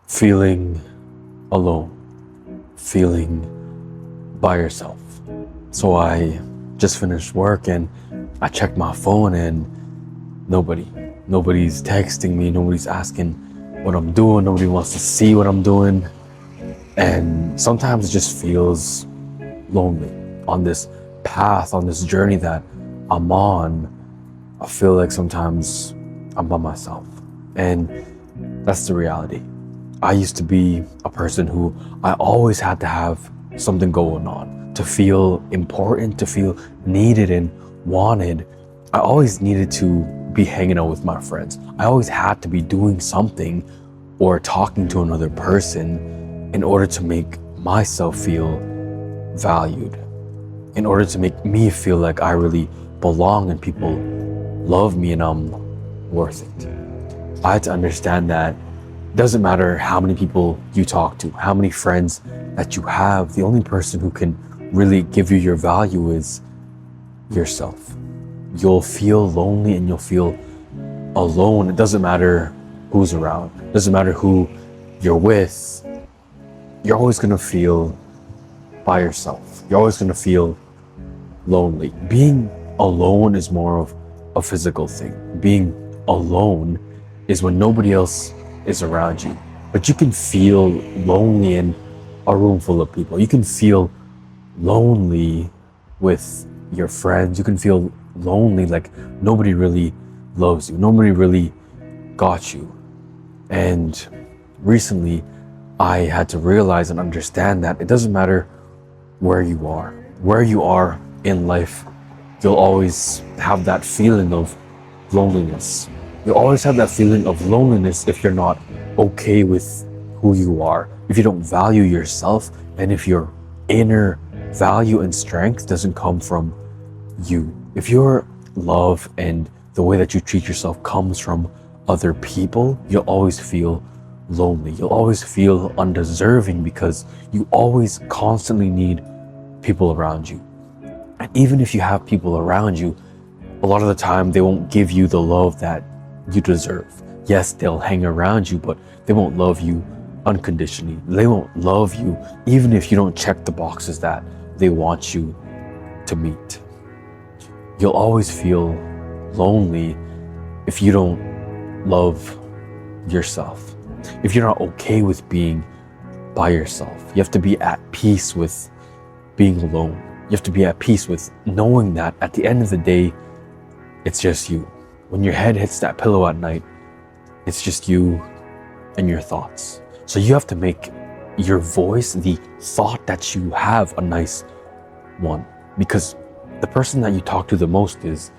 feeling alone, feeling by yourself. So I just finished work and I checked my phone and nobody's texting me, nobody's asking what I'm doing, nobody wants to see what I'm doing. And sometimes it just feels lonely on this path, on this journey that I'm on. I feel like sometimes I'm by myself, and that's the reality. I used to be a person who I always had to have something going on to feel important, to feel needed and wanted. I always needed to be hanging out with my friends. I always had to be doing something or talking to another person in order to make myself feel valued, in order to make me feel like I really belong and people love me and I'm worth it. I had to understand that it doesn't matter how many people you talk to, how many friends that you have, the only person who can really give you your value is yourself. You'll feel lonely and you'll feel alone. It doesn't matter who's around. It doesn't matter who you're with. You're always gonna feel by yourself. You're always gonna feel lonely. Being alone is more of a physical thing. Being alone is when nobody else is around you. But you can feel lonely in a room full of people. You can feel lonely with your friends. You can feel lonely like nobody really loves you. Nobody really got you. And recently I had to realize and understand that it doesn't matter where you are in life, you'll always have that feeling of loneliness. You'll always have that feeling of loneliness if you're not okay with who you are, if you don't value yourself, and if your inner value and strength doesn't come from you. If your love and the way that you treat yourself comes from other people, you'll always feel lonely. You'll always feel undeserving because you always constantly need people around you. And even if you have people around you, a lot of the time they won't give you the love that you deserve. Yes, they'll hang around you, but they won't love you unconditionally. They won't love you even if you don't check the boxes that they want you to meet. You'll always feel lonely if you don't love yourself. If you're not okay with being by yourself, you have to be at peace with being alone. You have to be at peace with knowing that at the end of the day, it's just you. When your head hits that pillow at night, it's just you and your thoughts. So you have to make your voice, the thought that you have, a nice one, because the person that you talk to the most is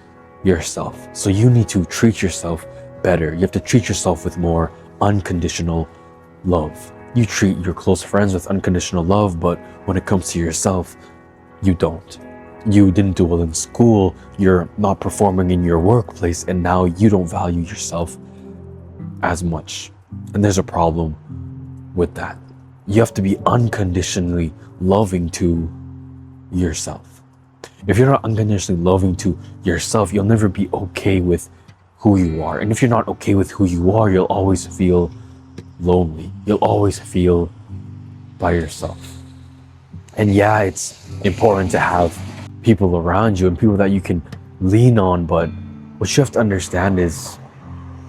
yourself. So you need to treat yourself better. You have to treat yourself with more unconditional love. You treat your close friends with unconditional love, but when it comes to yourself, you don't. You didn't do well in school, you're not performing in your workplace, and now you don't value yourself as much. And there's a problem with that. You have to be unconditionally loving to yourself. If you're not unconditionally loving to yourself, you'll never be okay with who you are. And if you're not okay with who you are, you'll always feel lonely. You'll always feel by yourself. And yeah, it's important to have people around you and people that you can lean on, but what you have to understand is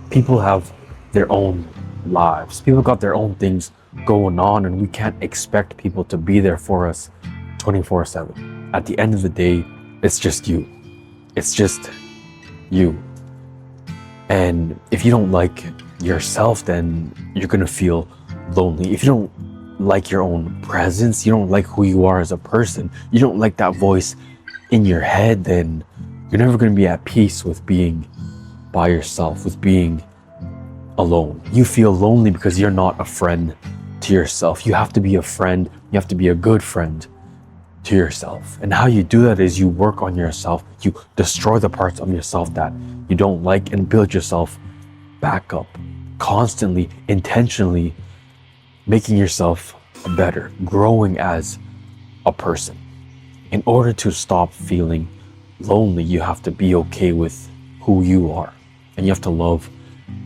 people have their own lives. People got their own things going on, and we can't expect people to be there for us 24/7. At the end of the day, it's just you. It's just you. And if you don't like yourself, then you're gonna feel lonely. If you don't like your own presence, you don't like who you are as a person, you don't like that voice in your head, then you're never gonna be at peace with being by yourself, with being alone. You feel lonely because you're not a friend to yourself. You have to be a friend, you have to be a good friend to yourself. And how you do that is you work on yourself, you destroy the parts of yourself that you don't like and build yourself back up, constantly, intentionally making yourself better, growing as a person. In order to stop feeling lonely, you have to be okay with who you are, and you have to love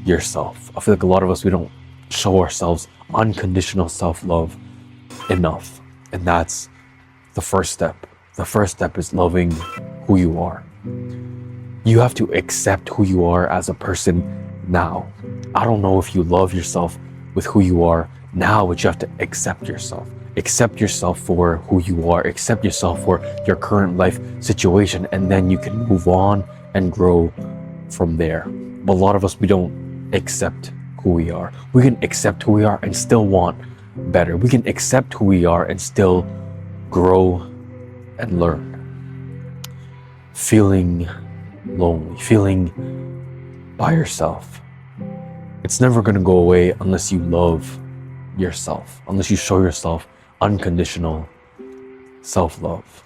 yourself. I feel like a lot of us, we don't show ourselves unconditional self-love enough. And that's the first step. The first step is loving who you are. You have to accept who you are as a person now. I don't know if you love yourself with who you are now, but you have to accept yourself. Accept yourself for who you are. Accept yourself for your current life situation, and then you can move on and grow from there. But a lot of us, we don't accept who we are. We can accept who we are and still want better. We can accept who we are and still grow and learn. Feeling lonely, feeling by yourself, it's never going to go away unless you love yourself, unless you show yourself unconditional self-love.